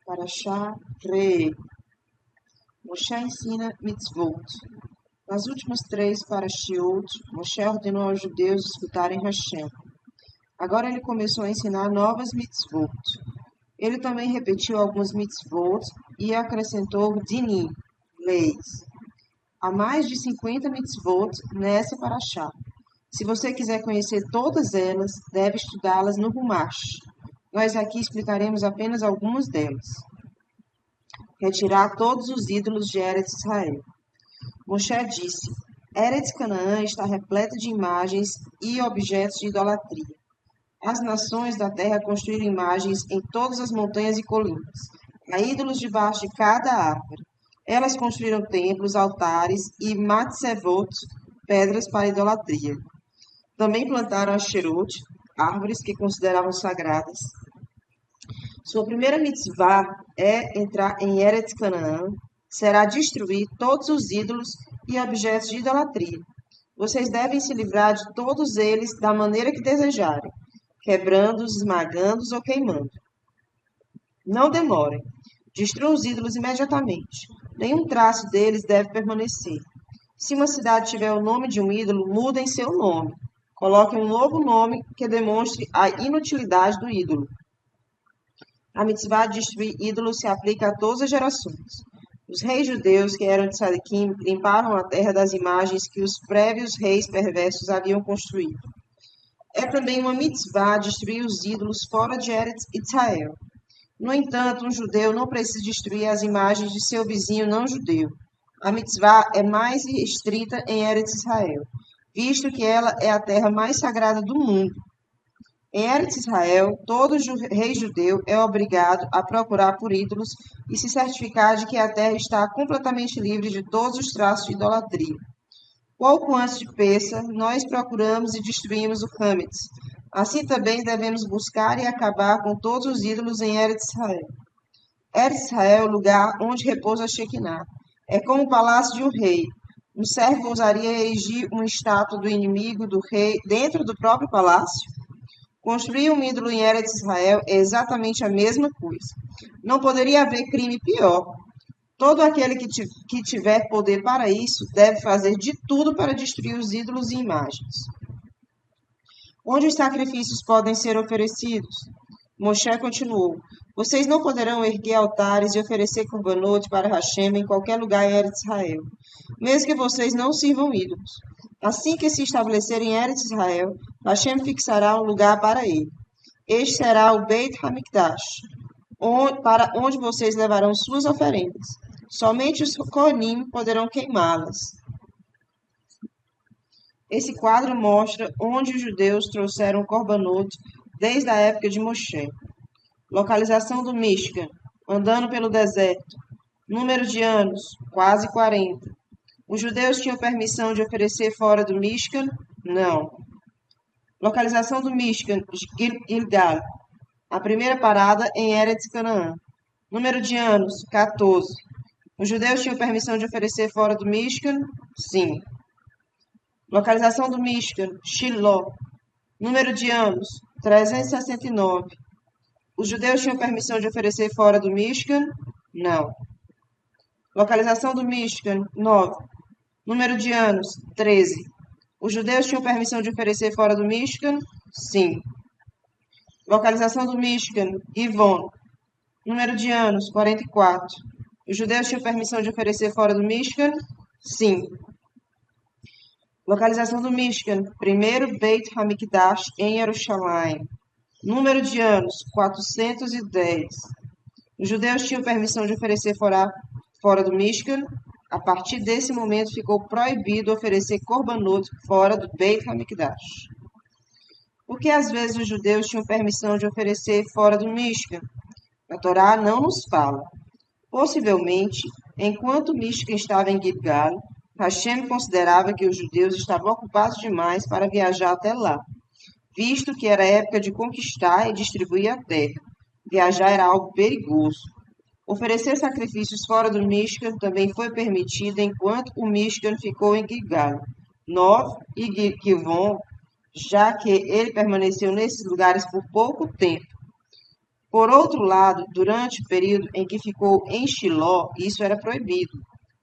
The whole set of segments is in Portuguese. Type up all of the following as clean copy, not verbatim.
Parashá Re. Moshe ensina mitzvot. Nas últimas 3 parashiot, Moshe ordenou aos judeus escutarem Hashem. Agora ele começou a ensinar novas mitzvot. Ele também repetiu algumas mitzvot e acrescentou dinim, leis. Há mais de 50 mitzvot nessa parashá. Se você quiser conhecer todas elas, deve estudá-las no Humash. Nós aqui explicaremos apenas algumas delas. Retirar todos os ídolos de Eretz Israel. Moshe disse: Eretz Canaã está repleta de imagens e objetos de idolatria. As nações da terra construíram imagens em todas as montanhas e colinas. Há ídolos debaixo de cada árvore. Elas construíram templos, altares e matzevot, pedras para idolatria. Também plantaram asherot, árvores que consideravam sagradas. Sua primeira mitzvah é entrar em Eretz Canaã, será destruir todos os ídolos e objetos de idolatria. Vocês devem se livrar de todos eles da maneira que desejarem, quebrando-os, esmagando-os ou queimando. Não demorem. Destruam os ídolos imediatamente. Nenhum traço deles deve permanecer. Se uma cidade tiver o nome de um ídolo, mudem seu nome. Coloquem um novo nome que demonstre a inutilidade do ídolo. A mitzvah de destruir ídolos se aplica a todas as gerações. Os reis judeus que eram de Sadiquim limparam a terra das imagens que os prévios reis perversos haviam construído. É também uma mitzvah destruir os ídolos fora de Eretz Israel. No entanto, um judeu não precisa destruir as imagens de seu vizinho não judeu. A mitzvah é mais estrita em Eretz Israel, visto que ela é a terra mais sagrada do mundo. Em Eretz Israel, todo rei judeu é obrigado a procurar por ídolos e se certificar de que a terra está completamente livre de todos os traços de idolatria. Pouco antes de Pêssar, nós procuramos e destruímos o Hametz. Assim também devemos buscar e acabar com todos os ídolos em Eretz Israel. Eretz Israel é o lugar onde repousa a Shekinah. É como o palácio de um rei. Um servo ousaria erigir uma estátua do inimigo do rei dentro do próprio palácio? Construir um ídolo em Eretz Israel é exatamente a mesma coisa. Não poderia haver crime pior. Todo aquele que tiver poder para isso deve fazer de tudo para destruir os ídolos e imagens. Onde os sacrifícios podem ser oferecidos? Moshe continuou: Vocês não poderão erguer altares e oferecer korbanot para Hashem em qualquer lugar em Eretz Israel, mesmo que vocês não sirvam ídolos. Assim que se estabelecerem em Eretz Israel, Hashem fixará um lugar para ele. Este será o Beit HaMikdash, para onde vocês levarão suas oferendas. Somente os Kohanim poderão queimá-las. Esse quadro mostra onde os judeus trouxeram o korbanot desde a época de Moshe. Localização do Mishkan, andando pelo deserto. Número de anos, quase 40. Os judeus tinham permissão de oferecer fora do Mishkan? Não. Localização do Mishkan, Gilgal. A primeira parada em Eretz Canaã. Número de anos, 14. Os judeus tinham permissão de oferecer fora do Mishkan? Sim. Localização do Mishkan, Shiloh. Número de anos, 369. Os judeus tinham permissão de oferecer fora do Mishkan? Não. Localização do Mishkan, 9. Número de anos, 13. Os judeus tinham permissão de oferecer fora do Mishkan? Sim. Localização do Mishkan, Givon. Número de anos, 44. Os judeus tinham permissão de oferecer fora do Mishkan? Sim. Localização do Mishkan, primeiro Beit HaMikdash em Jerusalém. Número de anos, 410. Os judeus tinham permissão de oferecer fora do Mishkan. A partir desse momento ficou proibido oferecer korbanot fora do Beit HaMikdash. Porque às vezes os judeus tinham permissão de oferecer fora do Mishkan? A Torá não nos fala. Possivelmente, enquanto o Mishkan estava em Gilgal, Hashem considerava que os judeus estavam ocupados demais para viajar até lá, visto que era época de conquistar e distribuir a terra. Viajar era algo perigoso. Oferecer sacrifícios fora do Mishkan também foi permitido enquanto o Mishkan ficou em Gilgal, Nov e Givon, já que ele permaneceu nesses lugares por pouco tempo. Por outro lado, durante o período em que ficou em Shiló, isso era proibido,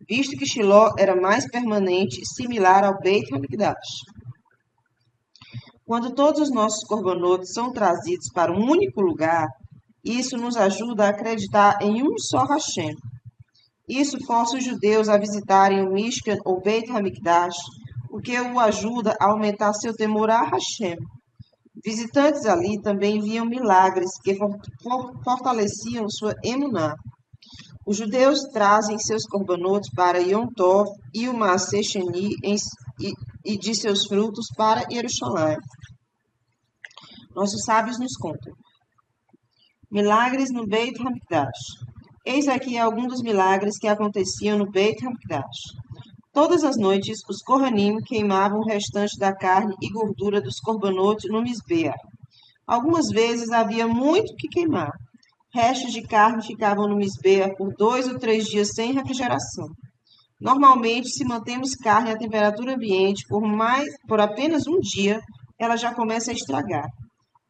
visto que Shiló era mais permanente e similar ao Beit HaMikdash. Quando todos os nossos corbanotes são trazidos para um único lugar, isso nos ajuda a acreditar em um só Hashem. Isso força os judeus a visitarem o Mishkan ou Beit HaMikdash, o que o ajuda a aumentar seu temor a Hashem. Visitantes ali também viam milagres que fortaleciam sua emuná. Os judeus trazem seus corbanotes para Yom Tov e o Maaseh Sheni e de seus frutos para Jerusalém. Nossos sábios nos contam. Milagres no Beit HaMikdash. Eis aqui alguns dos milagres que aconteciam no Beit HaMikdash. Todas as noites, os Kohanim queimavam o restante da carne e gordura dos corbanotes no Mizbeach. Algumas vezes havia muito que queimar. Restos de carne ficavam no Mizbeach por 2 ou 3 dias sem refrigeração. Normalmente, se mantemos carne à temperatura ambiente por apenas um dia, ela já começa a estragar.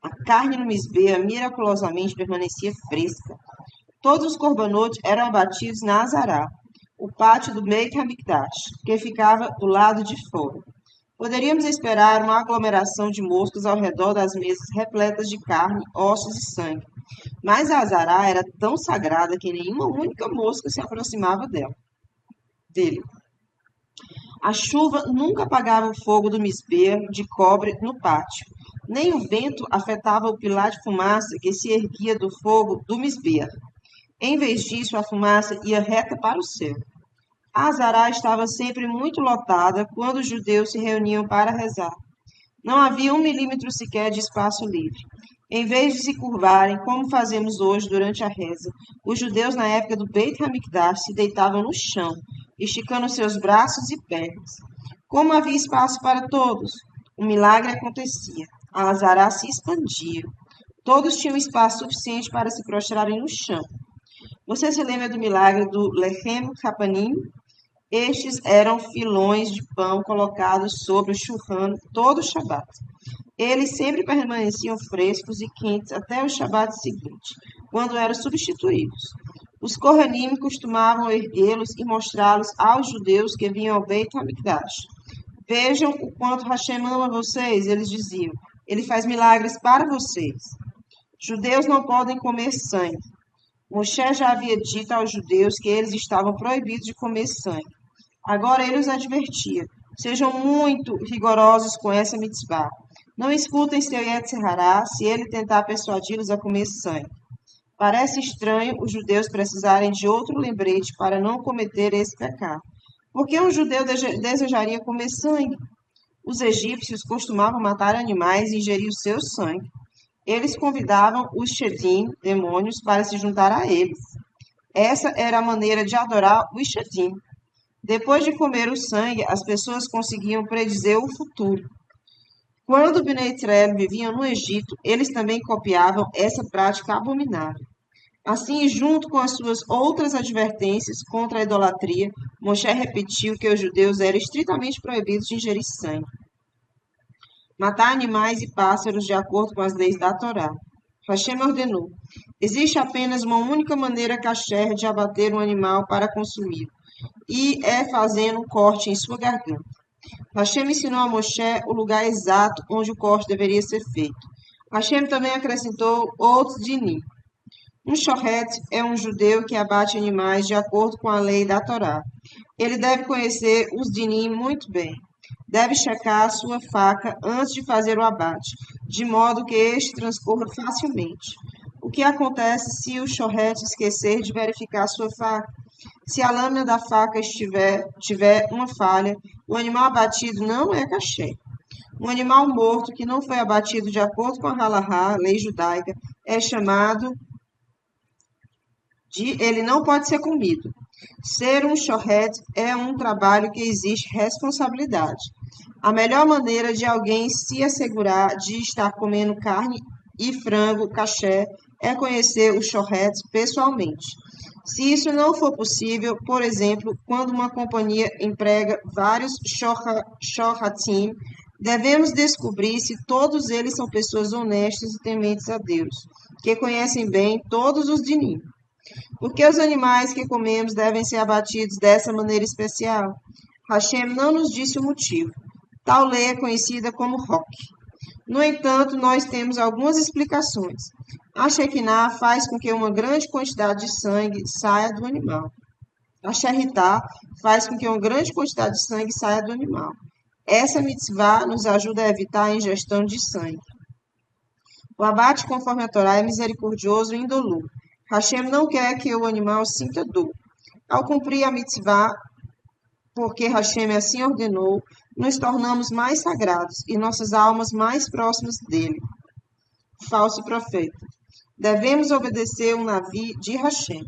A carne no Mizbeach miraculosamente permanecia fresca. Todos os corbanotes eram abatidos na Azará, o pátio do Beit HaMikdash, que ficava do lado de fora. Poderíamos esperar uma aglomeração de moscas ao redor das mesas repletas de carne, ossos e sangue, mas a Azará era tão sagrada que nenhuma única mosca se aproximava dele. A chuva nunca apagava o fogo do Mizbeach de cobre no pátio, nem o vento afetava o pilar de fumaça que se erguia do fogo do Mizbeach. Em vez disso, a fumaça ia reta para o céu. A Azará estava sempre muito lotada quando os judeus se reuniam para rezar. Não havia 1 milímetro sequer de espaço livre. Em vez de se curvarem, como fazemos hoje durante a reza, os judeus na época do Beit HaMikdash se deitavam no chão, esticando seus braços e pernas. Como havia espaço para todos, o milagre acontecia. A Azará se expandia. Todos tinham espaço suficiente para se prostrarem no chão. Você se lembra do milagre do Lechem Hapanim? Estes eram filões de pão colocados sobre o churran todo o Shabat. Eles sempre permaneciam frescos e quentes até o Shabat seguinte, quando eram substituídos. Os Kohanim costumavam erguê-los e mostrá-los aos judeus que vinham ao Beit HaMikdash. Vejam o quanto Hashem ama vocês, eles diziam. Ele faz milagres para vocês. Judeus não podem comer sangue. Moshe já havia dito aos judeus que eles estavam proibidos de comer sangue. Agora ele os advertia. Sejam muito rigorosos com essa mitzvah. Não escutem seu Yetzer Hará se ele tentar persuadi-los a comer sangue. Parece estranho os judeus precisarem de outro lembrete para não cometer esse pecado. Por que um judeu desejaria comer sangue? Os egípcios costumavam matar animais e ingerir o seu sangue. Eles convidavam os Shedim, demônios, para se juntar a eles. Essa era a maneira de adorar os Shedim. Depois de comer o sangue, as pessoas conseguiam predizer o futuro. Quando Bnei Israel viviam no Egito, eles também copiavam essa prática abominável. Assim, junto com as suas outras advertências contra a idolatria, Moshe repetiu que os judeus eram estritamente proibidos de ingerir sangue. Matar animais e pássaros de acordo com as leis da Torá. Hashem ordenou. Existe apenas uma única maneira kasher de abater um animal para consumir, e é fazendo um corte em sua garganta. Hashem ensinou a Moshe o lugar exato onde o corte deveria ser feito. Hashem também acrescentou outros dinim. Um shohet é um judeu que abate animais de acordo com a lei da Torá. Ele deve conhecer os dinim muito bem. Deve checar a sua faca antes de fazer o abate, de modo que este transcorra facilmente. O que acontece se o shohet esquecer de verificar sua faca? Se a lâmina da faca tiver uma falha, o animal abatido não é kasher. Um animal morto que não foi abatido de acordo com a halahá, lei judaica, é chamado de ele não pode ser comido. Ser um shohet é um trabalho que exige responsabilidade. A melhor maneira de alguém se assegurar de estar comendo carne e frango kasher é conhecer o shohet pessoalmente. Se isso não for possível, por exemplo, quando uma companhia emprega vários shohatim Devemos descobrir se todos eles são pessoas honestas e tementes a Deus, que conhecem bem todos os dinim. Porque os animais que comemos devem ser abatidos dessa maneira especial? Hashem não nos disse o motivo. Tal lei é conhecida como Rock. No entanto, nós temos algumas explicações. A Shekinah faz com que uma grande quantidade de sangue saia do animal. A Sheritah faz com que uma grande quantidade de sangue saia do animal. Essa mitzvah nos ajuda a evitar a ingestão de sangue. O abate conforme a Torá é misericordioso e indolor. Hashem não quer que o animal sinta dor. Ao cumprir a mitzvah, porque Hashem assim ordenou, nos tornamos mais sagrados e nossas almas mais próximas dele. Falso profeta. Devemos obedecer o Navi de Hashem.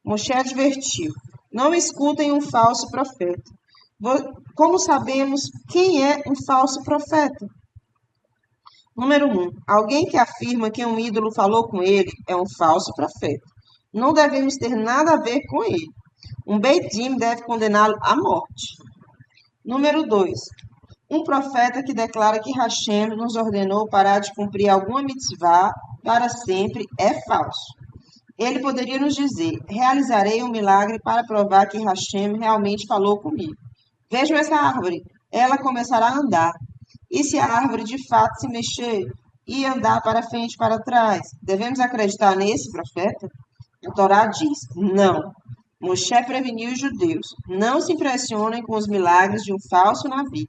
Moshe advertiu: não escutem um falso profeta. Como sabemos quem é um falso profeta? Número 1. Alguém que afirma que um ídolo falou com ele é um falso profeta. Não devemos ter nada a ver com ele. Um Beit Din deve condená-lo à morte. Número 2. Um profeta que declara que Hashem nos ordenou parar de cumprir alguma mitzvah para sempre é falso. Ele poderia nos dizer: realizarei um milagre para provar que Hashem realmente falou comigo. Vejam essa árvore, ela começará a andar. E se a árvore de fato se mexer e andar para frente e para trás, devemos acreditar nesse profeta? A Torá diz: não. Moshe preveniu os judeus: não se impressionem com os milagres de um falso Navi.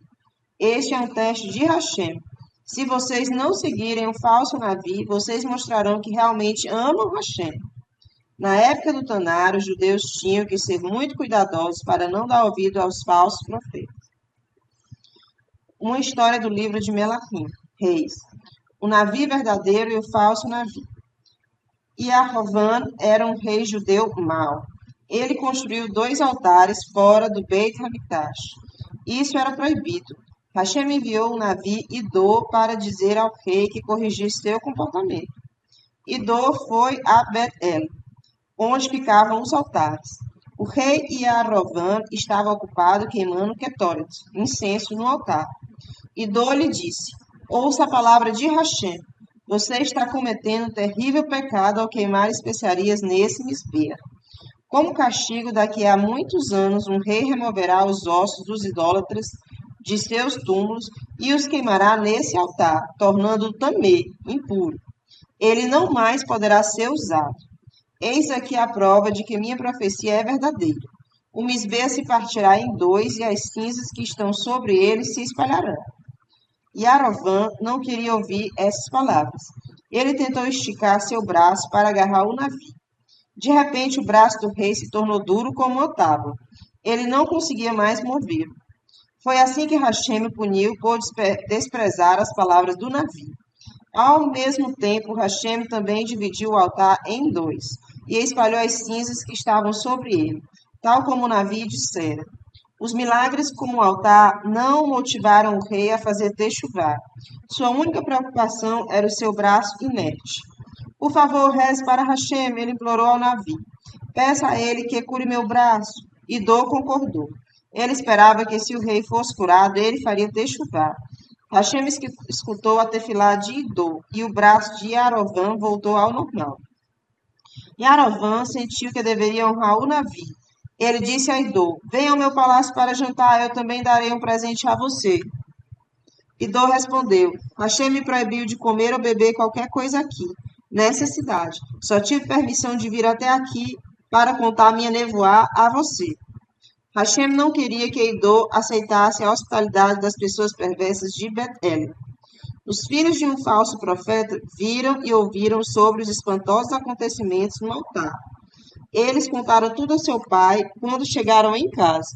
Este é um teste de Hashem. Se vocês não seguirem o falso Navi, vocês mostrarão que realmente amam Hashem. Na época do Tanar, os judeus tinham que ser muito cuidadosos para não dar ouvido aos falsos profetas. Uma história do livro de Melachim, Reis. O Navi verdadeiro e o falso Navi. Yarovam era um rei judeu mau. Ele construiu 2 altares fora do Beit HaMikdash. Isso era proibido. Hashem enviou o Navi Idô para dizer ao rei que corrigisse seu comportamento. Idô foi a Bet-El, onde ficavam os altares. O rei Yarovam estava ocupado queimando ketoret, incenso, no altar. Idô lhe disse: ouça a palavra de Hashem. Você está cometendo um terrível pecado ao queimar especiarias nesse misbeah. Como castigo, daqui a muitos anos, um rei removerá os ossos dos idólatras de seus túmulos e os queimará nesse altar, tornando-o tamê, impuro. Ele não mais poderá ser usado. Eis aqui a prova de que minha profecia é verdadeira. O misbeah se partirá em 2 e as cinzas que estão sobre ele se espalharão. Yarovam não queria ouvir essas palavras. Ele tentou esticar seu braço para agarrar o Navi. De repente, o braço do rei se tornou duro como uma tábua. Ele não conseguia mais movê-lo. Foi assim que Hashem o puniu por desprezar as palavras do Navi. Ao mesmo tempo, Hashem também dividiu o altar em 2 e espalhou as cinzas que estavam sobre ele, tal como o Navi dissera. Os milagres com o altar não motivaram o rei a fazer techuvá. Sua única preocupação era o seu braço inerte. Por favor, reze para Hashem, ele implorou ao Navi. Peça a ele que cure meu braço. Idô concordou. Ele esperava que se o rei fosse curado, ele faria techuvá. Hashem escutou a tefilá de Idô e o braço de Yarovam voltou ao normal. Yarovam sentiu que deveria honrar o Navi. Ele disse a Idô: venha ao meu palácio para jantar, eu também darei um presente a você. Idô respondeu: Hashem me proibiu de comer ou beber qualquer coisa aqui, nessa cidade. Só tive permissão de vir até aqui para contar minha nevoá a você. Hashem não queria que Idô aceitasse a hospitalidade das pessoas perversas de Bet-El. Os filhos de um falso profeta viram e ouviram sobre os espantosos acontecimentos no altar. Eles contaram tudo ao seu pai quando chegaram em casa.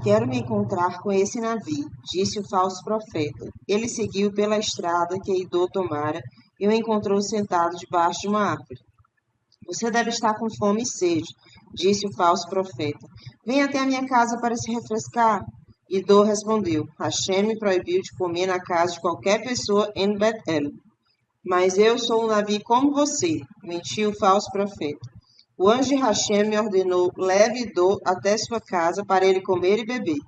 Quero me encontrar com esse Navi, disse o falso profeta. Ele seguiu pela estrada que Idô tomara e o encontrou sentado debaixo de uma árvore. Você deve estar com fome e sede, disse o falso profeta. Venha até a minha casa para se refrescar. Idô respondeu: Hashem me proibiu de comer na casa de qualquer pessoa em Bet-El. Mas eu sou um Navi como você, mentiu o falso profeta. O anjo de Hashem me ordenou: leve Idô até sua casa para ele comer e beber.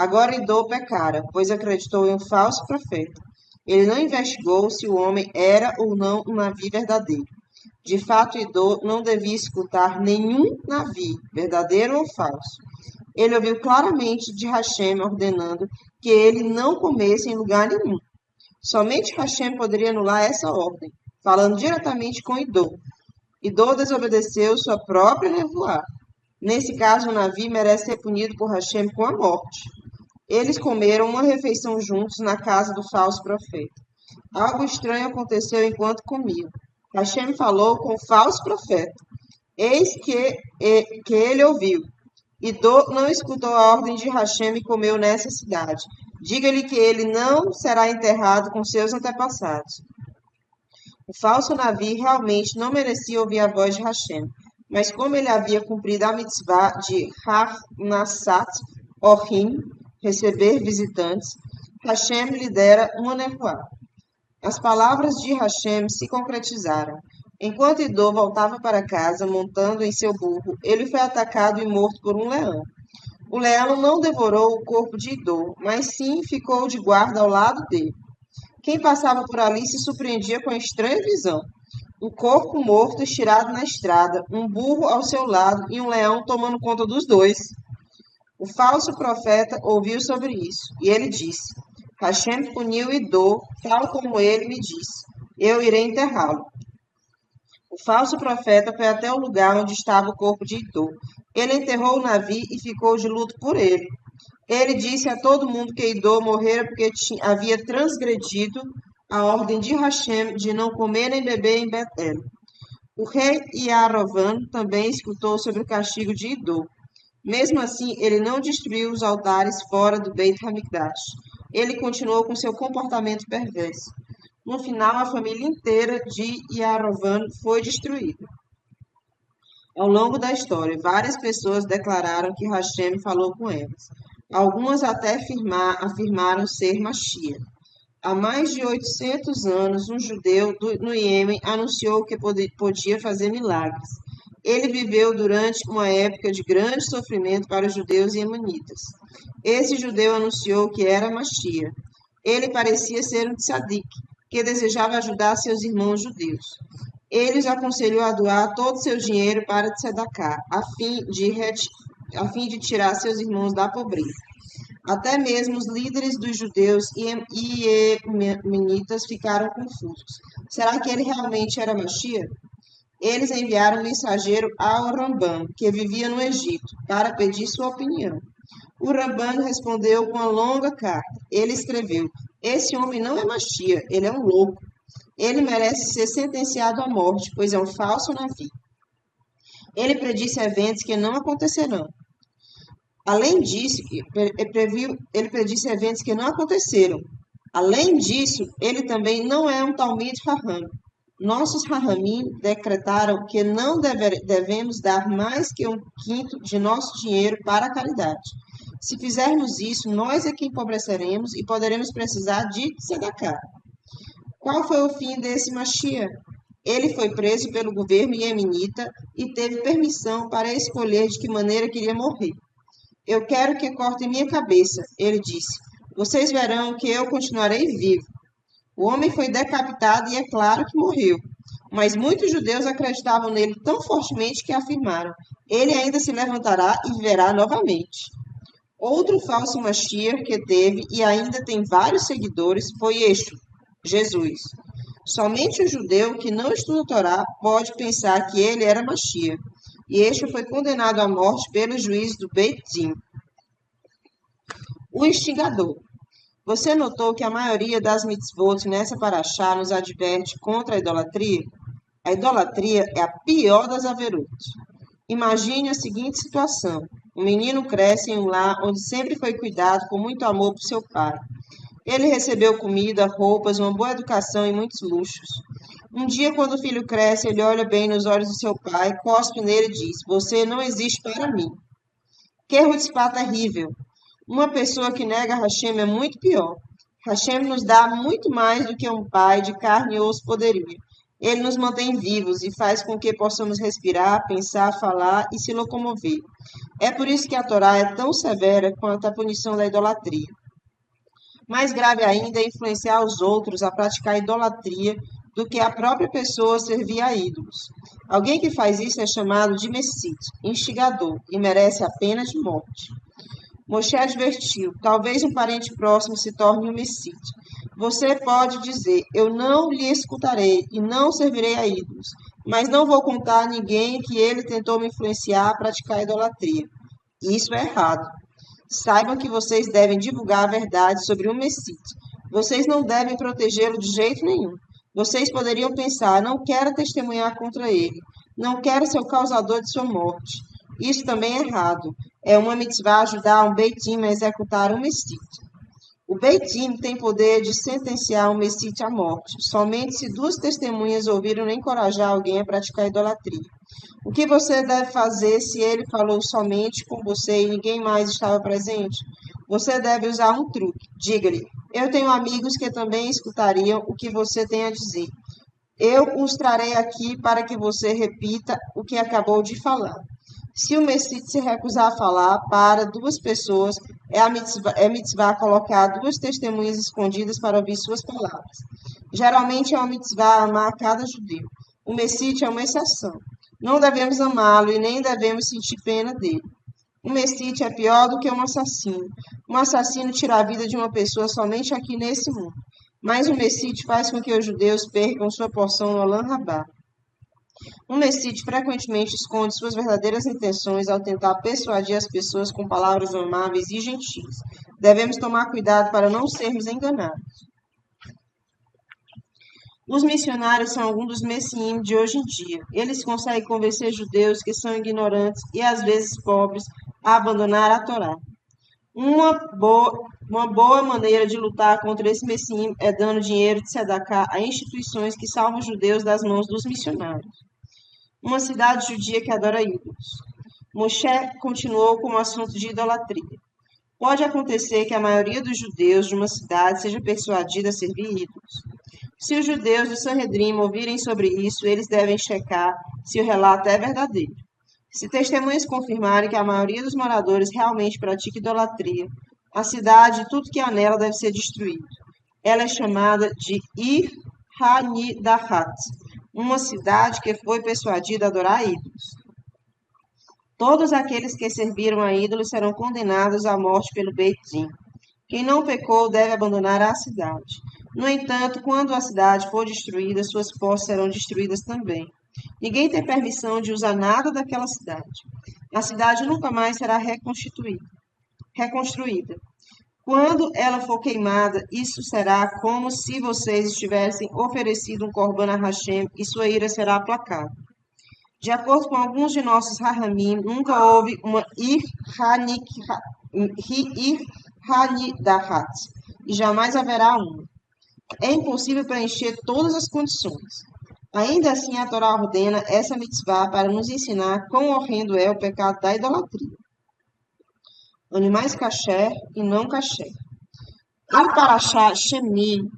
Agora Idô pecara, pois acreditou em um falso profeta. Ele não investigou se o homem era ou não um navio verdadeiro. De fato, Idô não devia escutar nenhum navio, verdadeiro ou falso. Ele ouviu claramente de Hashem ordenando que ele não comesse em lugar nenhum. Somente Hashem poderia anular essa ordem, falando diretamente com Idô. Idô desobedeceu sua própria nevoá. Nesse caso, o navio merece ser punido por Hashem com a morte. Eles comeram uma refeição juntos na casa do falso profeta. Algo estranho aconteceu enquanto comiam. Hashem falou com o falso profeta. Eis que ele ouviu. Idô não escutou a ordem de Hashem e comeu nessa cidade. Diga-lhe que ele não será enterrado com seus antepassados. O falso Navi realmente não merecia ouvir a voz de Hashem, mas como ele havia cumprido a mitzvah de Har-Nassat Ohim, receber visitantes, Hashem lhe dera uma nevoá. As palavras de Hashem se concretizaram. Enquanto Idô voltava para casa, montando em seu burro, ele foi atacado e morto por um leão. O leão não devorou o corpo de Idô, mas sim ficou de guarda ao lado dele. Quem passava por ali se surpreendia com a estranha visão. Um corpo morto estirado na estrada, um burro ao seu lado e um leão tomando conta dos dois. O falso profeta ouviu sobre isso, e ele disse: Hashem puniu Idô, tal como ele me disse. Eu irei enterrá-lo. O falso profeta foi até o lugar onde estava o corpo de Idô. Ele enterrou o navio e ficou de luto por ele. Ele disse a todo mundo que Idô morrera porque havia transgredido a ordem de Hashem de não comer nem beber em Betel. O rei Yarovam também escutou sobre o castigo de Idô. Mesmo assim, ele não destruiu os altares fora do Beit HaMikdash. Ele continuou com seu comportamento perverso. No final, a família inteira de Yarovam foi destruída. Ao longo da história, várias pessoas declararam que Hashem falou com elas. Algumas até afirmaram ser Mashiach. Há mais de 800 anos, um judeu no Iêmen anunciou que podia fazer milagres. Ele viveu durante uma época de grande sofrimento para os judeus iemenitas. Esse judeu anunciou que era Mashiach. Ele parecia ser um tzadik, que desejava ajudar seus irmãos judeus. Ele os aconselhou a doar todo o seu dinheiro para tzedakah, a fim de tirar seus irmãos da pobreza. Até mesmo os líderes dos judeus iemenitas ficaram confusos. Será que ele realmente era Mashiach? Eles enviaram um mensageiro ao Rambam, que vivia no Egito, para pedir sua opinião. O Rambam respondeu com uma longa carta. Ele escreveu: Esse homem não é Mashiach, ele é um louco. Ele merece ser sentenciado à morte, pois é um falso navio. Ele predisse eventos que não acontecerão. Além disso, ele predisse eventos que não aconteceram. Além disso, ele também não é um Talmid Raham. Nossos Rahamim decretaram que não devemos dar mais que 1/5 de nosso dinheiro para a caridade. Se fizermos isso, nós é que empobreceremos e poderemos precisar de tzedakah. Qual foi o fim desse Mashiach? Ele foi preso pelo governo iemenita e teve permissão para escolher de que maneira queria morrer. Eu quero que cortem minha cabeça, ele disse. Vocês verão que eu continuarei vivo. O homem foi decapitado e é claro que morreu. Mas muitos judeus acreditavam nele tão fortemente que afirmaram: ele ainda se levantará e viverá novamente. Outro falso Mashiach que teve e ainda tem vários seguidores foi Yeshua, Jesus. Somente o judeu que não estuda a Torá pode pensar que ele era Mashiach. Yeshua foi condenado à morte pelo juiz do Beit Din. O instigador. Você notou que a maioria das mitzvot nessa paraxá nos adverte contra a idolatria? A idolatria é a pior das averot. Imagine a seguinte situação. Um menino cresce em um lar onde sempre foi cuidado com muito amor por seu pai. Ele recebeu comida, roupas, uma boa educação e muitos luxos. Um dia, quando o filho cresce, ele olha bem nos olhos do seu pai, cospe nele e diz: Você não existe para mim. Que chutzpah terrível! Uma pessoa que nega Hashem é muito pior. Hashem nos dá muito mais do que um pai de carne e osso poderia. Ele nos mantém vivos e faz com que possamos respirar, pensar, falar e se locomover. É por isso que a Torá é tão severa quanto a punição da idolatria. Mais grave ainda é influenciar os outros a praticar idolatria do que a própria pessoa servir a ídolos. Alguém que faz isso é chamado de Messite, instigador, e merece a pena de morte. Moshe advertiu: talvez um parente próximo se torne um Messite. Você pode dizer: eu não lhe escutarei e não servirei a ídolos, mas não vou contar a ninguém que ele tentou me influenciar a praticar idolatria. Isso é errado. Saibam que vocês devem divulgar a verdade sobre o Messite. Vocês não devem protegê-lo de jeito nenhum. Vocês poderiam pensar: não quero testemunhar contra ele, não quero ser o causador de sua morte. Isso também é errado. É uma mitzvah ajudar um Beit Din a executar um Messite. O Beit Din tem poder de sentenciar um Messite à morte, somente se duas testemunhas ouviram encorajar alguém a praticar idolatria. O que você deve fazer se ele falou somente com você e ninguém mais estava presente? Você deve usar um truque. Diga-lhe: eu tenho amigos que também escutariam o que você tem a dizer. Eu os trarei aqui para que você repita o que acabou de falar. Se o Messite se recusar a falar para duas pessoas, é mitzvah colocar duas testemunhas escondidas para ouvir suas palavras. Geralmente é uma mitzvah amar cada judeu. O Messite é uma exceção. Não devemos amá-lo e nem devemos sentir pena dele. Um Messite é pior do que um assassino. Um assassino tira a vida de uma pessoa somente aqui nesse mundo. Mas um Messite faz com que os judeus percam sua porção no Olam Rabá. Um Messite frequentemente esconde suas verdadeiras intenções ao tentar persuadir as pessoas com palavras amáveis e gentis. Devemos tomar cuidado para não sermos enganados. Os missionários são alguns dos Messiim de hoje em dia. Eles conseguem convencer judeus que são ignorantes e às vezes pobres a abandonar a Torá. Uma boa maneira de lutar contra esse Messiim é dando dinheiro de tzedakah a instituições que salvam os judeus das mãos dos missionários. Uma cidade judia que adora ídolos. Moshe continuou com o assunto de idolatria. Pode acontecer que a maioria dos judeus de uma cidade seja persuadida a servir ídolos. Se os judeus do Sanhedrin ouvirem sobre isso, eles devem checar se o relato é verdadeiro. Se testemunhas confirmarem que a maioria dos moradores realmente pratica idolatria, a cidade e tudo que há nela deve ser destruído. Ela é chamada de Ir Hanidahat, uma cidade que foi persuadida a adorar ídolos. Todos aqueles que serviram a ídolos serão condenados à morte pelo Beit Din. Quem não pecou deve abandonar a cidade. No entanto, quando a cidade for destruída, suas posses serão destruídas também. Ninguém tem permissão de usar nada daquela cidade. A cidade nunca mais será reconstruída. Quando ela for queimada, isso será como se vocês tivessem oferecido um korban a Hashem e sua ira será aplacada. De acordo com alguns de nossos Rahamim, nunca houve uma Ir Hanidahat e jamais haverá uma. É impossível preencher todas as condições. Ainda assim, a Torá ordena essa mitzvah para nos ensinar quão horrendo é o pecado da idolatria. Animais kasher e não kasher. Em Parashá Shemini,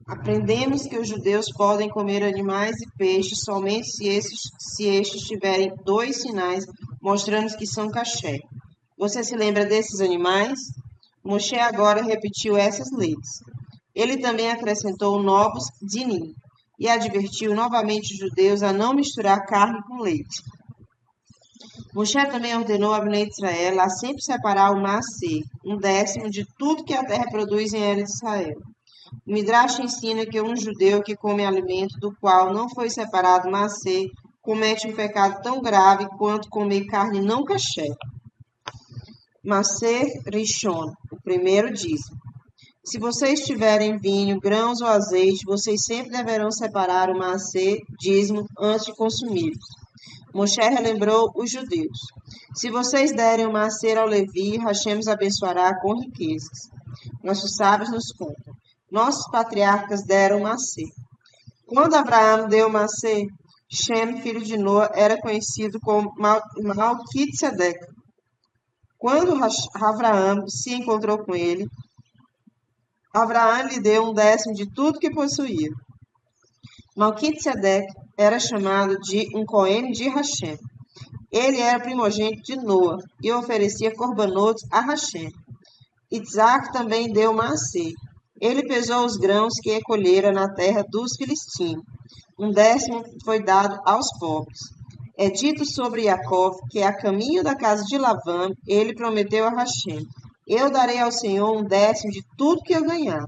aprendemos que os judeus podem comer animais e peixes somente se estes tiverem dois sinais mostrando que são kasher. Você se lembra desses animais? Moshe agora repetiu essas leis. Ele também acrescentou novos dinim e advertiu novamente os judeus a não misturar carne com leite. Moshe também ordenou a Bnei Israel a sempre separar o maaser, 1/10 de tudo que a terra produz em Eretz Israel. O Midrash ensina que um judeu que come alimento do qual não foi separado maaser comete um pecado tão grave quanto comer carne não kasher. Maaser Rishon, o primeiro dízimo. Se vocês tiverem vinho, grãos ou azeite, vocês sempre deverão separar o maaser, dízimo, antes de consumi-los. Moshe relembrou os judeus. Se vocês derem o maaser ao Levi, Hashem os abençoará com riquezas. Nossos sábios nos contam. Nossos patriarcas deram o maaser. Quando Abraão deu o maaser, Shem, filho de Noa, era conhecido como Malquitzedek. Quando Abraão se encontrou com ele, Abraão lhe deu 1/10 de tudo que possuía. Malquisedeque era chamado de um Cohen de Hashem. Ele era primogênito de Noa e oferecia corbanotes a Hashem. Isaac também deu Maaser. Ele pesou os grãos que recolhera na terra dos filisteus. Um décimo foi dado aos pobres. É dito sobre Jacó que, a caminho da casa de Labã, ele prometeu a Hashem: eu darei ao Senhor um décimo de tudo que eu ganhar.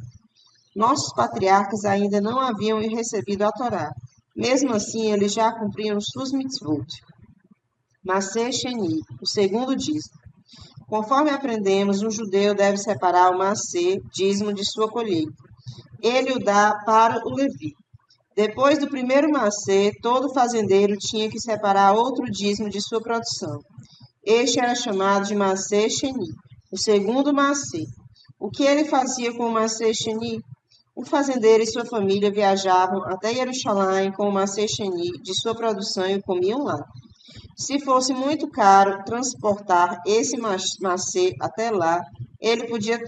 Nossos patriarcas ainda não haviam recebido a Torá. Mesmo assim, eles já cumpriam suas mitzvot. Maaser Sheni, o segundo dízimo. Conforme aprendemos, um judeu deve separar o Maaser, dízimo de sua colheita. Ele o dá para o Levi. Depois do primeiro Maaser, todo fazendeiro tinha que separar outro dízimo de sua produção. Este era chamado de Maaser Sheni, o segundo Maaser. O que ele fazia com o Maaser Sheni? O fazendeiro e sua família viajavam até Jerusalém com o Maaser Sheni de sua produção e o comiam lá. Se fosse muito caro transportar esse Maaser até lá, ele podia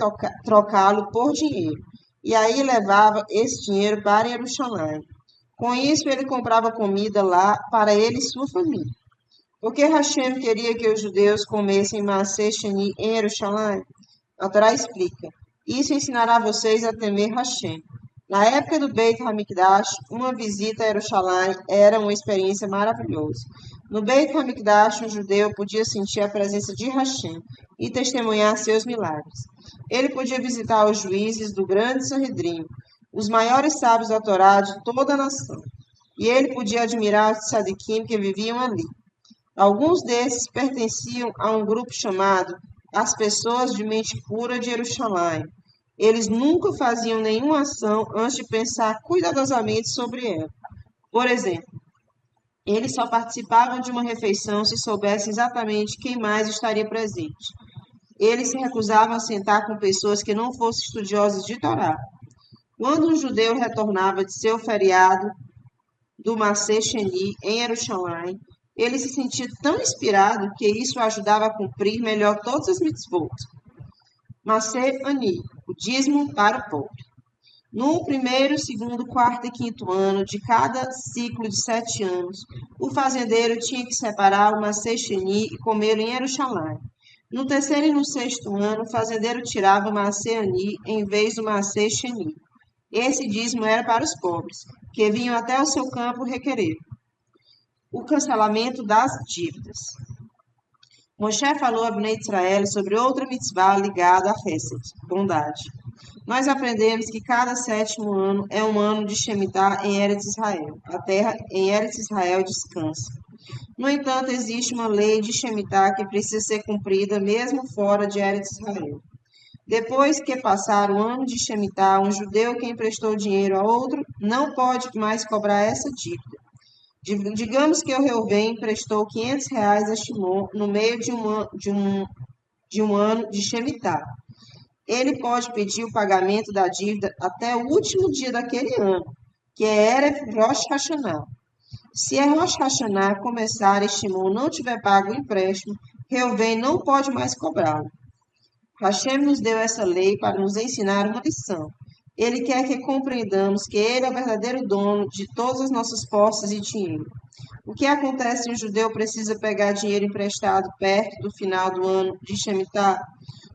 trocá-lo por dinheiro, e aí levava esse dinheiro para Jerusalém. Com isso, ele comprava comida lá para ele e sua família. Por que Hashem queria que os judeus comessem Maaser Sheni em Jerusalém? A Torá explica: isso ensinará vocês a temer Hashem. Na época do Beit HaMikdash, uma visita a Jerusalém era uma experiência maravilhosa. No Beit HaMikdash, um judeu podia sentir a presença de Hashem e testemunhar seus milagres. Ele podia visitar os juízes do grande Sanhedrin, os maiores sábios da Torá de toda a nação, e ele podia admirar os tzadikim que viviam ali. Alguns desses pertenciam a um grupo chamado As Pessoas de Mente Pura de Jerusalém. Eles nunca faziam nenhuma ação antes de pensar cuidadosamente sobre ela. Por exemplo, eles só participavam de uma refeição se soubessem exatamente quem mais estaria presente. Eles se recusavam a sentar com pessoas que não fossem estudiosas de Torá. Quando um judeu retornava de seu feriado do Maaser Sheni em Jerusalém, ele se sentia tão inspirado que isso o ajudava a cumprir melhor todas as mitzvot. Maaser Ani, o dízimo para o pobre. No primeiro, segundo, quarto e quinto ano de cada ciclo de 7 anos, o fazendeiro tinha que separar o Maaser Sheni e comê-lo em Jerusalém. No terceiro e no sexto ano, o fazendeiro tirava o Maaser Ani em vez do Maaser Sheni. Esse dízimo era para os pobres, que vinham até o seu campo requerer. O cancelamento das dívidas. Moshe falou a Bnei Israel sobre outra mitzvah ligada a Hesed, bondade. Nós aprendemos que cada 7º ano é um ano de Shemitah em Eretz Israel. A terra em Eretz Israel descansa. No entanto, existe uma lei de Shemitah que precisa ser cumprida mesmo fora de Eretz Israel. Depois que passar o ano de Shemitah, um judeu que emprestou dinheiro a outro não pode mais cobrar essa dívida. Digamos que o Reuven emprestou R$ 500 a Shimon no meio de um ano de Shemitah. Ele pode pedir o pagamento da dívida até o último dia daquele ano, que é Erev Rosh Hashanah. Se a Rosh Hashanah começar e Shimon não tiver pago o empréstimo, Reuven não pode mais cobrá-lo. Hashem nos deu essa lei para nos ensinar uma lição. Ele quer que compreendamos que ele é o verdadeiro dono de todas as nossas posses e dinheiro. O que acontece se um judeu precisa pegar dinheiro emprestado perto do final do ano de Shemitah?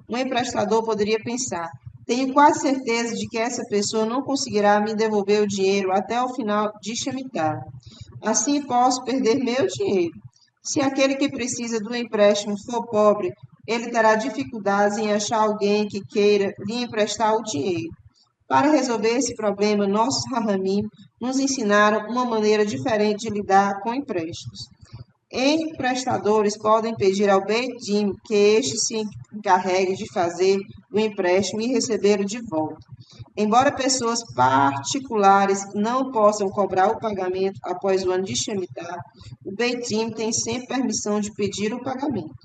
Um emprestador poderia pensar: tenho quase certeza de que essa pessoa não conseguirá me devolver o dinheiro até o final de Shemitah. Assim posso perder meu dinheiro. Se aquele que precisa do empréstimo for pobre, ele terá dificuldades em achar alguém que queira lhe emprestar o dinheiro. Para resolver esse problema, nossos Rahamim nos ensinaram uma maneira diferente de lidar com empréstimos. Emprestadores podem pedir ao Beit Din que este se encarregue de fazer o empréstimo e recebê-lo de volta. Embora pessoas particulares não possam cobrar o pagamento após o ano de Shemitah, o Beit Din tem sempre permissão de pedir o pagamento.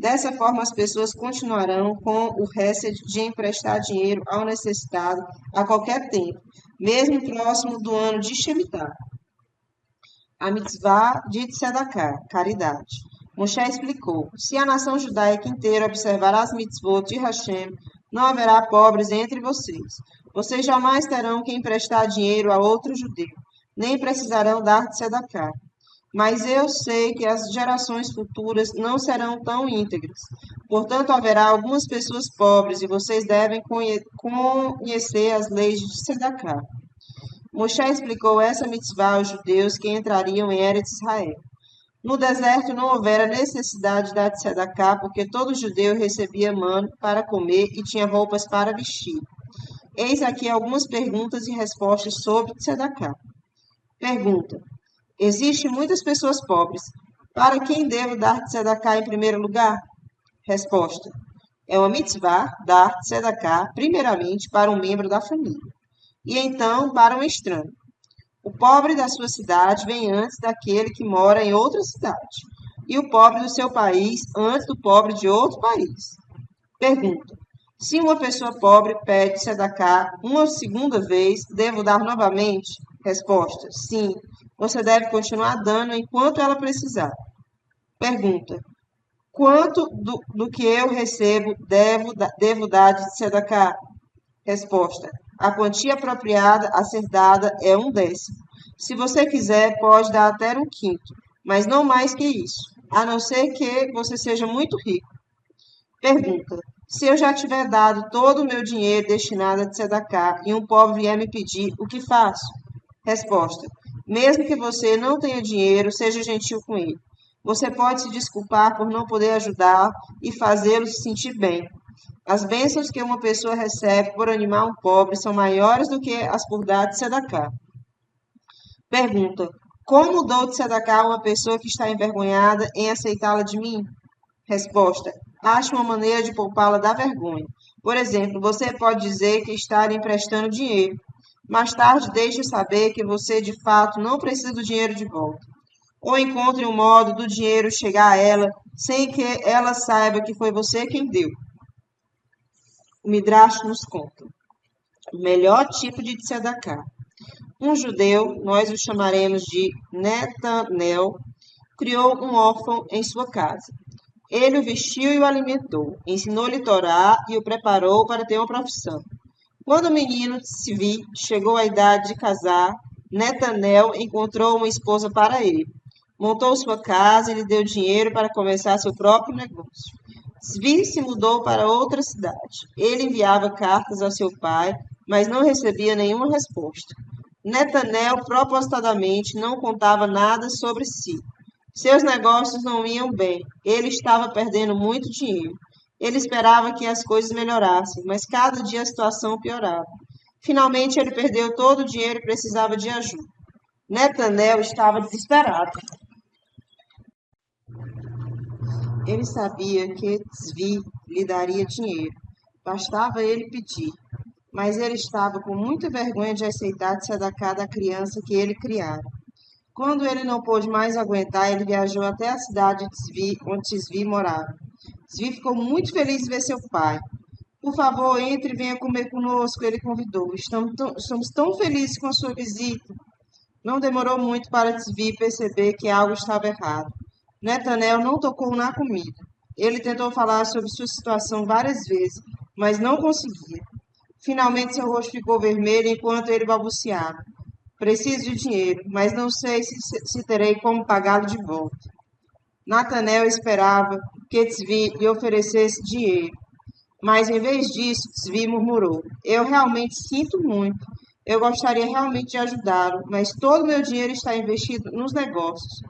Dessa forma, as pessoas continuarão com o Hesed de emprestar dinheiro ao necessitado a qualquer tempo, mesmo próximo do ano de Shemitah. A mitzvah de Tzedakah, caridade. Moshe explicou: se a nação judaica inteira observar as mitzvot de Hashem, não haverá pobres entre vocês. Vocês jamais terão que emprestar dinheiro a outro judeu. nem precisarão dar de tzedaká. Mas eu sei que as gerações futuras não serão tão íntegras. Portanto, haverá algumas pessoas pobres e vocês devem conhecer as leis de tzedaká. Moshe explicou essa mitzvah aos judeus que entrariam em Eretz Israel. No deserto não houvera necessidade de dar tzedaká, porque todo judeu recebia mano para comer e tinha roupas para vestir. Eis aqui algumas perguntas e respostas sobre tzedaká. Pergunta: existem muitas pessoas pobres. Para quem devo dar tzedaká em primeiro lugar? Resposta: é uma mitzvah dar tzedaká primeiramente para um membro da família, e então para um estranho. O pobre da sua cidade vem antes daquele que mora em outra cidade, e o pobre do seu país antes do pobre de outro país. Pergunta: se uma pessoa pobre pede tzedaká uma segunda vez, devo dar novamente? Resposta: sim, você deve continuar dando enquanto ela precisar. Pergunta: quanto do que eu recebo devo dar de tzedaká? Resposta: a quantia apropriada a ser dada é 1/10. Se você quiser, pode dar até 1/5, mas não mais que isso, a não ser que você seja muito rico. Pergunta: se eu já tiver dado todo o meu dinheiro destinado a tzedaká e um pobre vier me pedir, o que faço? Resposta: mesmo que você não tenha dinheiro, seja gentil com ele. Você pode se desculpar por não poder ajudar e fazê-lo se sentir bem. As bênçãos que uma pessoa recebe por animar um pobre são maiores do que as por dar de tzedaká. Pergunta: como dou de tzedaká a uma pessoa que está envergonhada em aceitá-la de mim? Resposta: ache uma maneira de poupá-la da vergonha. Por exemplo, você pode dizer que está lhe emprestando dinheiro. Mais tarde, deixe saber que você de fato não precisa do dinheiro de volta. Ou encontre um modo do dinheiro chegar a ela sem que ela saiba que foi você quem deu. O Midrash nos conta: o melhor tipo de tzedaká. Um judeu, nós o chamaremos de Netanel, criou um órfão em sua casa. Ele o vestiu e o alimentou, ensinou-lhe Torá e o preparou para ter uma profissão. Quando o menino Tzvi chegou à idade de casar, Netanel encontrou uma esposa para ele. Montou sua casa e lhe deu dinheiro para começar seu próprio negócio. Tzvi se mudou para outra cidade. Ele enviava cartas ao seu pai, mas não recebia nenhuma resposta. Netanel propositadamente não contava nada sobre si. Seus negócios não iam bem. Ele estava perdendo muito dinheiro. Ele esperava que as coisas melhorassem, mas cada dia a situação piorava. Finalmente, ele perdeu todo o dinheiro e precisava de ajuda. Netanel estava desesperado. Ele sabia que Tzvi lhe daria dinheiro. Bastava ele pedir. Mas ele estava com muita vergonha de aceitar de tzedaká da criança que ele criara. Quando ele não pôde mais aguentar, ele viajou até a cidade de Tzvi, onde Tzvi morava. Tzvi ficou muito feliz de ver seu pai. Por favor, entre e venha comer conosco, ele convidou. Estamos tão felizes com a sua visita. Não demorou muito para Tzvi perceber que algo estava errado. Netanel não tocou na comida. Ele tentou falar sobre sua situação várias vezes, mas não conseguia. Finalmente seu rosto ficou vermelho enquanto ele balbuciava. Preciso de dinheiro, mas não sei se terei como pagá-lo de volta. Netanel esperava que Tzvi lhe oferecesse dinheiro, mas em vez disso, Tzvi murmurou: eu realmente sinto muito. Eu gostaria realmente de ajudá-lo, mas todo o meu dinheiro está investido nos negócios.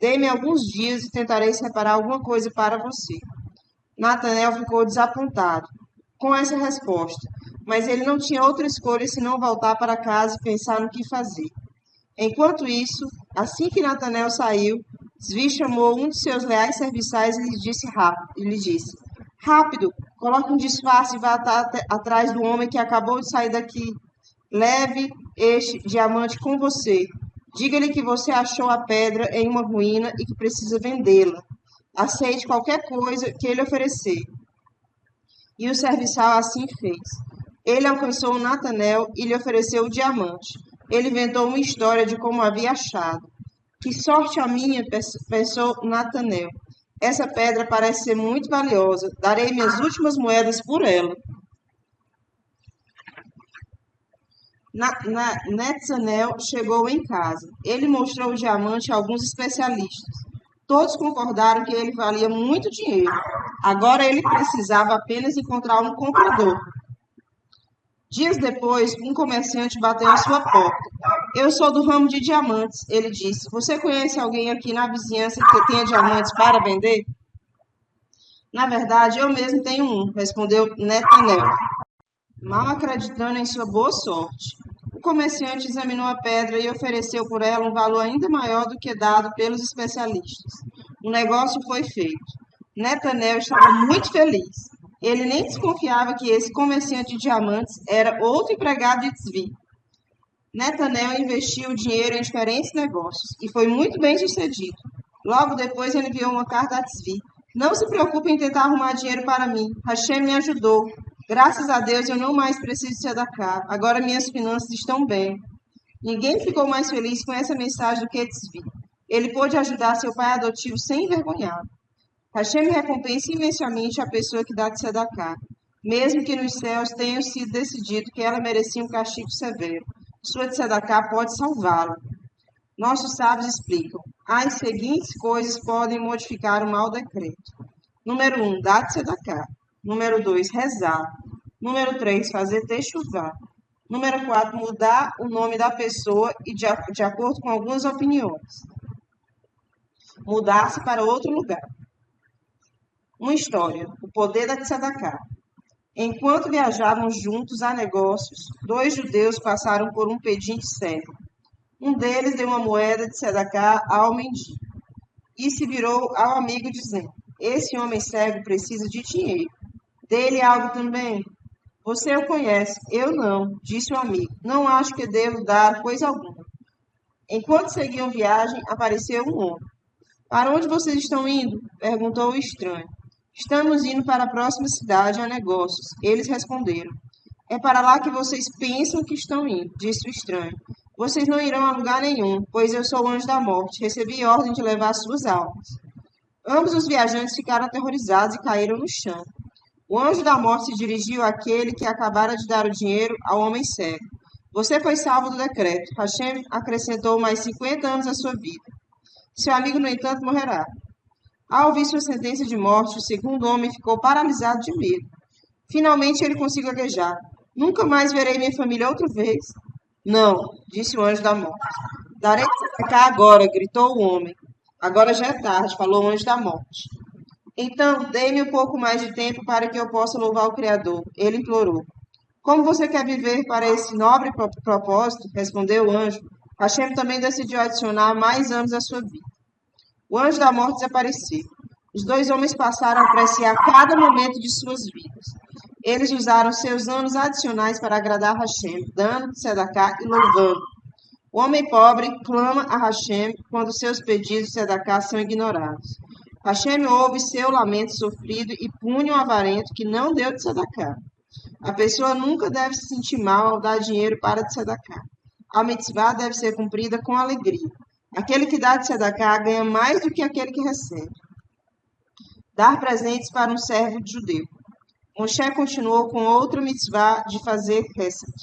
Dê-me alguns dias e tentarei separar alguma coisa para você. Netanel ficou desapontado com essa resposta, mas ele não tinha outra escolha senão voltar para casa e pensar no que fazer. Enquanto isso, assim que Netanel saiu, Tzvi chamou um de seus leais serviçais e lhe disse: rápido, coloque um disfarce e vá atrás do homem que acabou de sair daqui. Leve este diamante com você. Diga-lhe que você achou a pedra em uma ruína e que precisa vendê-la. Aceite qualquer coisa que ele oferecer. E o serviçal assim fez. Ele alcançou Netanel e lhe ofereceu o diamante. Ele inventou uma história de como havia achado. Que sorte a minha, pensou Netanel. Essa pedra parece ser muito valiosa. Darei minhas últimas moedas por ela. Netanel chegou em casa. Ele mostrou o diamante a alguns especialistas. Todos concordaram que ele valia muito dinheiro. Agora ele precisava apenas encontrar um comprador. Dias depois, um comerciante bateu à sua porta. Eu sou do ramo de diamantes, ele disse. Você conhece alguém aqui na vizinhança que tenha diamantes para vender? Na verdade, eu mesmo tenho um, respondeu Netanel, mal acreditando em sua boa sorte. O comerciante examinou a pedra e ofereceu por ela um valor ainda maior do que dado pelos especialistas. O negócio foi feito. Netanel estava muito feliz. Ele nem desconfiava que esse comerciante de diamantes era outro empregado de Tzvi. Netanel investiu o dinheiro em diferentes negócios e foi muito bem sucedido. Logo depois ele enviou uma carta a Tzvi. Não se preocupe em tentar arrumar dinheiro para mim. Hashem me ajudou. Graças a Deus eu não mais preciso ser da cá. Agora minhas finanças estão bem. Ninguém ficou mais feliz com essa mensagem do que Tzvi. Ele pôde ajudar seu pai adotivo sem envergonhá-lo. Hashem recompensa imensamente a pessoa que dá de Sedaká, mesmo que nos céus tenha sido decidido que ela merecia um castigo severo. Sua Sedaká pode salvá-la. Nossos sábios explicam: as seguintes coisas podem modificar o mau decreto. Número 1, dar de Sedaká. Número 2, rezar. Número 3, fazer techuvá. Número 4, mudar o nome da pessoa e de acordo com algumas opiniões. Mudar-se para outro lugar. Uma história, o poder da tzedakah. Enquanto viajavam juntos a negócios, dois judeus passaram por um pedinte cego. Um deles deu uma moeda de tzedakah ao mendigo e se virou ao amigo dizendo: esse homem cego precisa de dinheiro. Dê-lhe algo também. Você o conhece, eu não, disse o amigo. Não acho que devo dar coisa alguma. Enquanto seguiam viagem, apareceu um homem. Para onde vocês estão indo? Perguntou o estranho. Estamos indo para a próxima cidade a negócios. Eles responderam. É para lá que vocês pensam que estão indo, disse o estranho. Vocês não irão a lugar nenhum, pois eu sou o anjo da morte. Recebi ordem de levar suas almas. Ambos os viajantes ficaram aterrorizados e caíram no chão. O anjo da morte se dirigiu àquele que acabara de dar o dinheiro ao homem cego. Você foi salvo do decreto. Hashem acrescentou mais 50 anos à sua vida. Seu amigo, no entanto, morrerá. Ao ouvir sua sentença de morte, o segundo homem ficou paralisado de medo. Finalmente ele conseguiu gaguejar. Nunca mais verei minha família outra vez. Não, disse o anjo da morte. Darei de cá agora, gritou o homem. Agora já é tarde, falou o anjo da morte. Então, dê-me um pouco mais de tempo para que eu possa louvar o Criador. Ele implorou. Como você quer viver para esse nobre propósito? Respondeu o anjo. Hashem também decidiu adicionar mais anos à sua vida. O anjo da morte desapareceu. Os dois homens passaram a apreciar cada momento de suas vidas. Eles usaram seus anos adicionais para agradar Hashem, dando tzedakah e louvando. O homem pobre clama a Hashem quando seus pedidos de tzedakah são ignorados. Hashem ouve seu lamento sofrido e pune o avarento que não deu tzedakah. A pessoa nunca deve se sentir mal ao dar dinheiro para tzedakah. A mitzvah deve ser cumprida com alegria. Aquele que dá de tzedakah ganha mais do que aquele que recebe. Dar presentes para um servo judeu. Moshe continuou com outra mitzvah de fazer hesed.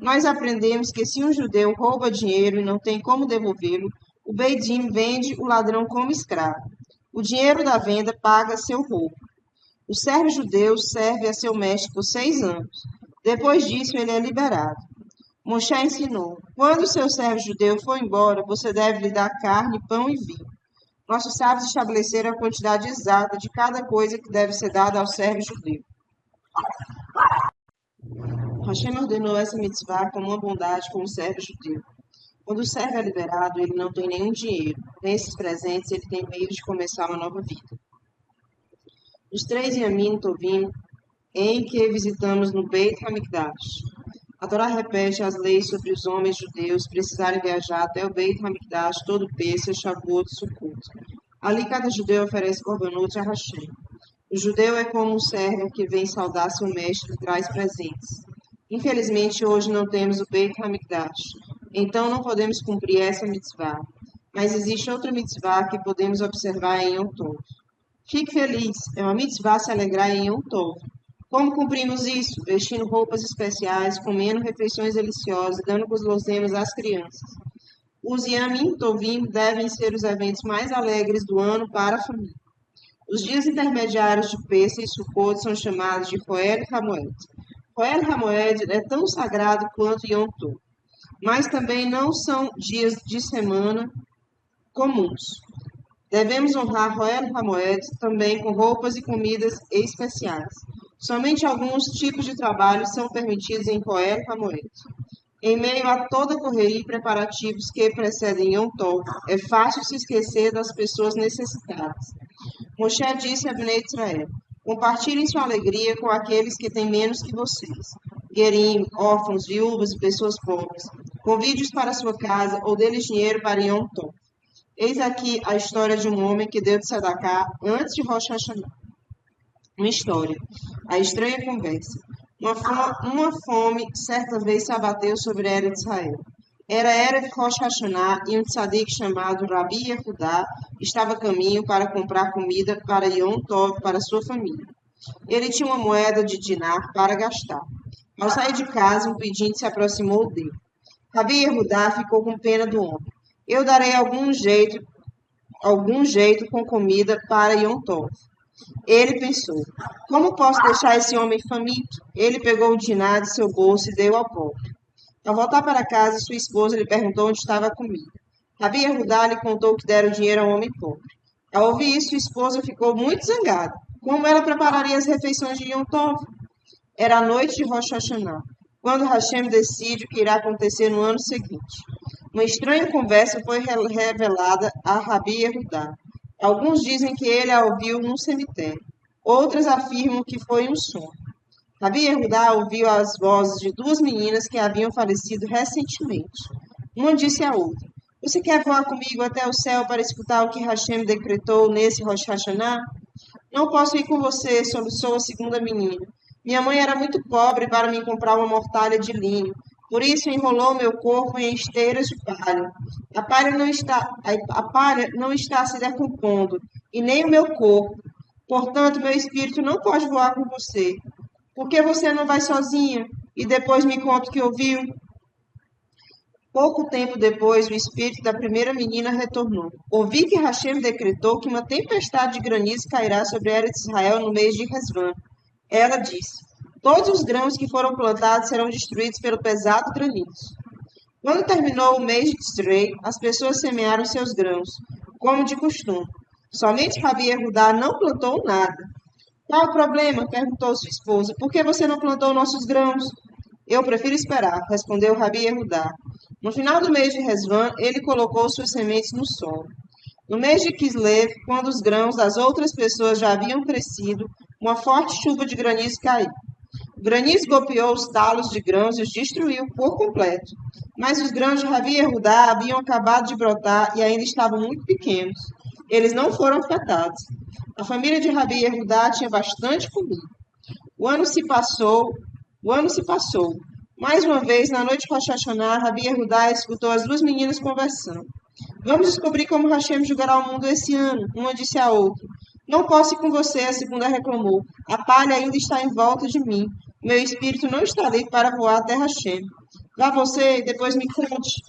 Nós aprendemos que se um judeu rouba dinheiro e não tem como devolvê-lo, o Beit Din vende o ladrão como escravo. O dinheiro da venda paga seu roubo. O servo judeu serve a seu mestre por 6 anos. Depois disso, ele é liberado. Moshe ensinou: quando o seu servo judeu for embora, você deve lhe dar carne, pão e vinho. Nossos sábios estabeleceram a quantidade exata de cada coisa que deve ser dada ao servo judeu. Hashem ordenou essa mitzvah como uma bondade com o servo judeu. Quando o servo é liberado, ele não tem nenhum dinheiro. Nesses presentes, ele tem meio de começar uma nova vida. Os 3 Yamim Tovim em que visitamos no Beit HaMikdash. A Torá repete as leis sobre os homens judeus precisarem viajar até o Beit HaMikdash todo Pêssah, Shavuot e Sukkot. Ali cada judeu oferece korbanot a Hashem. O judeu é como um servo que vem saudar seu mestre e traz presentes. Infelizmente, hoje não temos o Beit HaMikdash, então não podemos cumprir essa mitzvah. Mas existe outra mitzvah que podemos observar em Yom Tov. Fique feliz, é uma mitzvah se alegrar em Yom Tov. Como cumprimos isso? Vestindo roupas especiais, comendo refeições deliciosas, dando guloseimas às crianças. Os Yom Tovim devem ser os eventos mais alegres do ano para a família. Os dias intermediários de Pêssah e Sukkot são chamados de Roel Hamoed. Roel Hamoed é tão sagrado quanto Yom Tov, mas também não são dias de semana comuns. Devemos honrar Roel Hamoed também com roupas e comidas especiais. Somente alguns tipos de trabalho são permitidos em Roel Hamoed. Em meio a toda a correria e preparativos que precedem Yom Tov, é fácil se esquecer das pessoas necessitadas. Moshe disse a Bnei Israel: compartilhem sua alegria com aqueles que têm menos que vocês. Guerim, órfãos, viúvas e pessoas pobres. Convide-os para sua casa ou dê-lhes dinheiro para Yom Tov. Eis aqui a história de um homem que deu de Sadakah antes de Rosh Hashanah. Uma história. A estranha conversa. Uma fome certa vez se abateu sobre Eretz Israel. Era Erev Rosh Hashanah e um tzadik chamado Rabi Yehudá estava a caminho para comprar comida para Yom Tov para sua família. Ele tinha uma moeda de dinar para gastar. Ao sair de casa, um pedinte se aproximou dele. Rabi Yehudá ficou com pena do homem. Eu darei algum jeito com comida para Yom Tov. Ele pensou, como posso deixar esse homem faminto? Ele pegou o dinar de seu bolso e deu ao pobre. Ao voltar para casa, sua esposa lhe perguntou onde estava a comida. Rabi Yehudá lhe contou que dera o dinheiro ao homem pobre. Ao ouvir isso, sua esposa ficou muito zangada. Como ela prepararia as refeições de Yom Tov? Era a noite de Rosh Hashanah, quando Hashem decide o que irá acontecer no ano seguinte. Uma estranha conversa foi revelada a Rabi Yehudá. Alguns dizem que ele a ouviu num cemitério. Outras afirmam que foi um sonho. Rabi Yehudá ouviu as vozes de duas meninas que haviam falecido recentemente. Uma disse à outra: você quer voar comigo até o céu para escutar o que Hashem decretou nesse Rosh Hashanah? Não posso ir com você, soluçou a segunda menina. Minha mãe era muito pobre para me comprar uma mortalha de linho. Por isso enrolou meu corpo em esteiras de palha. A palha não está se decompondo, e nem o meu corpo. Portanto, meu espírito não pode voar com você. Por que você não vai sozinha? E depois me conta o que ouviu? Pouco tempo depois, o espírito da primeira menina retornou. Ouvi que Hashem decretou que uma tempestade de granizo cairá sobre Eretz Israel no mês de Resvan. Ela disse: todos os grãos que foram plantados serão destruídos pelo pesado granizo. Quando terminou o mês de Tisrei, as pessoas semearam seus grãos, como de costume. Somente Rabi Yehudá não plantou nada. Qual o problema? Perguntou sua esposa. Por que você não plantou nossos grãos? Eu prefiro esperar, respondeu Rabi Yehudá. No final do mês de Resvan, ele colocou suas sementes no solo. No mês de Kislev, quando os grãos das outras pessoas já haviam crescido, uma forte chuva de granizo caiu. O granizo golpeou os talos de grãos e os destruiu por completo. Mas os grãos de Rabi Yehudá haviam acabado de brotar e ainda estavam muito pequenos. Eles não foram afetados. A família de Rabi Yehudá tinha bastante comida. O ano se passou. Mais uma vez, na noite de Rosh Hashanah, Rabi Yehudá escutou as duas meninas conversando. Vamos descobrir como Hashem julgará o mundo esse ano, uma disse à outra. Não posso ir com você, a segunda reclamou. A palha ainda está em volta de mim. Meu espírito não está ali para voar até Hashem. Vá você e depois me conte.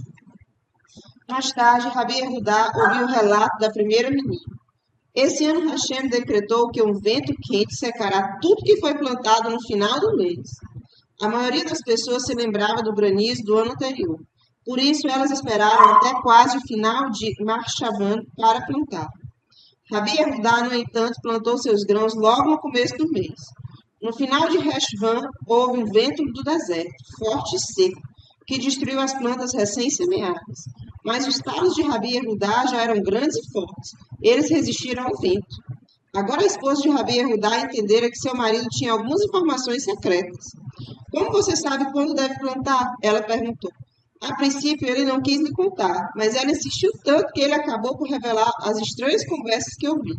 Mais tarde, Rabi Yehudá ouviu o relato da primeira menina. Esse ano Hashem decretou que um vento quente secará tudo que foi plantado no final do mês. A maioria das pessoas se lembrava do granizo do ano anterior. Por isso, elas esperaram até quase o final de Mar Shavan para plantar. Rabi Yehudá, no entanto, plantou seus grãos logo no começo do mês. No final de Reshvan, houve um vento do deserto, forte e seco, que destruiu as plantas recém-semeadas. Mas os talos de Rabi Yehudá já eram grandes e fortes. Eles resistiram ao vento. Agora a esposa de Rabi Yehudá entendera que seu marido tinha algumas informações secretas. Como você sabe quando deve plantar? Ela perguntou. A princípio, ele não quis lhe contar, mas ela insistiu tanto que ele acabou por revelar as estranhas conversas que ouviu.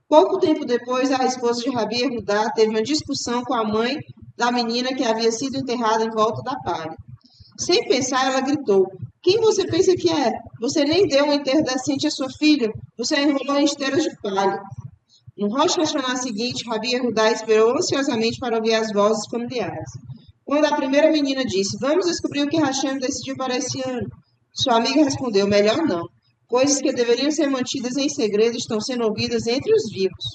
Pouco tempo depois, a esposa de Rabi Yehudá teve uma discussão com a mãe da menina que havia sido enterrada em volta da palha. Sem pensar, ela gritou: quem você pensa que é? Você nem deu um enterro decente à sua filha, você a enrolou em esteiras de palha. No Rosh Hashanah seguinte, Rabi Yehudá esperou ansiosamente para ouvir as vozes familiares. Quando a primeira menina disse, vamos descobrir o que Hashem decidiu para esse ano, sua amiga respondeu, melhor não. Coisas que deveriam ser mantidas em segredo estão sendo ouvidas entre os vivos.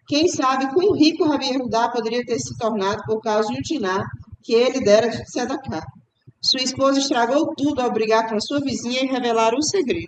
Quem sabe quão rico Rabi Yehudá poderia ter se tornado por causa de um dinar que ele dera de tzedakah. Sua esposa estragou tudo ao brigar com a sua vizinha e revelar o segredo.